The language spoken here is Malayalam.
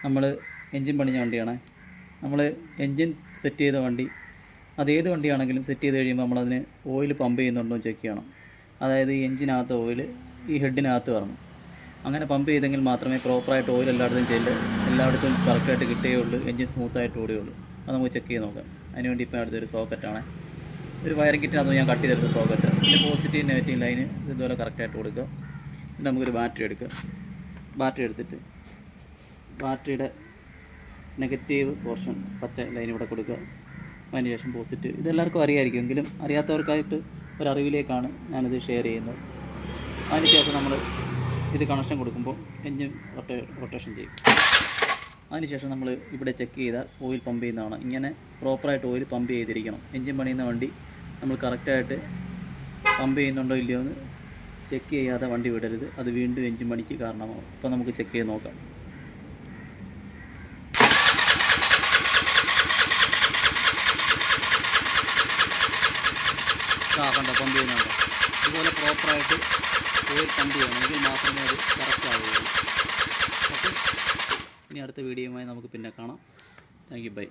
നമ്മൾ എൻജിൻ പണിഞ്ഞ വണ്ടിയാണ്. നമ്മൾ എൻജിൻ സെറ്റ് ചെയ്ത വണ്ടി അതേത് വണ്ടിയാണെങ്കിലും സെറ്റ് ചെയ്ത് കഴിയുമ്പോൾ നമ്മളതിന് ഓയിൽ പമ്പ് ചെയ്യുന്നുണ്ടോ എന്ന് ചെക്ക് ചെയ്യണം. അതായത് ഈ എൻജിനകത്ത് ഓയിൽ ഈ ഹെഡിനകത്ത് വരണം. അങ്ങനെ പമ്പ് ചെയ്തെങ്കിൽ മാത്രമേ പ്രോപ്പറായിട്ട് ഓയിൽ എല്ലായിടത്തും കറക്റ്റായിട്ട് കിട്ടുകയുള്ളൂ, എൻജിൻ സ്മൂത്തായിട്ട് ഓടുകയുള്ളൂ. അത് നമുക്ക് ചെക്ക് ചെയ്ത് നോക്കാം. അതിനുവേണ്ടി ഇപ്പോൾ അടുത്തൊരു സോക്കറ്റാണ്, ഒരു വയറിംഗ് കിറ്റിനകത്ത് ഞാൻ കട്ട് ചെയ്തെടുത്ത സോക്കറ്റ്. ഇതിൻ്റെ പോസിറ്റീവ് നെഗറ്റീവ് ലൈന് ഇതുപോലെ കറക്റ്റായിട്ട് കൊടുക്കുക. പിന്നെ നമുക്കൊരു ബാറ്ററി എടുക്കുക. ബാറ്ററി എടുത്തിട്ട് ബാറ്ററിയുടെ നെഗറ്റീവ് പോർഷൻ പച്ച ലൈൻ ഇവിടെ കൊടുക്കുക. അതിനുശേഷം പോസിറ്റീവ്. ഇതെല്ലാവർക്കും അറിയാമായിരിക്കും, എങ്കിലും അറിയാത്തവർക്കായിട്ട് ഒരറിവിലേക്കാണ് ഞാനിത് ഷെയർ ചെയ്യുന്നത്. അതിനുശേഷം നമ്മൾ ഇത് കണക്ഷൻ കൊടുക്കുമ്പോൾ എൻജിൻ റൊട്ടേഷൻ ചെയ്യും. അതിനുശേഷം നമ്മൾ ഇവിടെ ചെക്ക് ചെയ്താൽ ഓയിൽ പമ്പ് ചെയ്യുന്നതാണ്. ഇങ്ങനെ പ്രോപ്പറായിട്ട് ഓയിൽ പമ്പ് ചെയ്തിരിക്കണം. എൻജിൻ പണിയുന്ന വണ്ടി നമ്മൾ കറക്റ്റായിട്ട് പമ്പ് ചെയ്യുന്നുണ്ടോ ഇല്ലയോ എന്ന് ചെക്ക് ചെയ്യാതെ വണ്ടി വിടരുത്. അത് വീണ്ടും എൻജിൻ പണിക്ക് കാരണമാകും. അപ്പോൾ നമുക്ക് ചെക്ക് ചെയ്ത് നോക്കാം. കണ്ടോ, പമ്പ് ചെയ്യുന്നുണ്ടോ? ഇതുപോലെ പ്രോപ്പറായിട്ട് ഓയിൽ പമ്പ് ചെയ്യണം, എങ്കിൽ മാത്രമേ അത് കറക്റ്റ് ആവുകയുള്ളൂ. ഓക്കെ, ഇനി അടുത്ത വീഡിയോയുമായി നമുക്ക് പിന്നെ കാണാം. Thank you, by.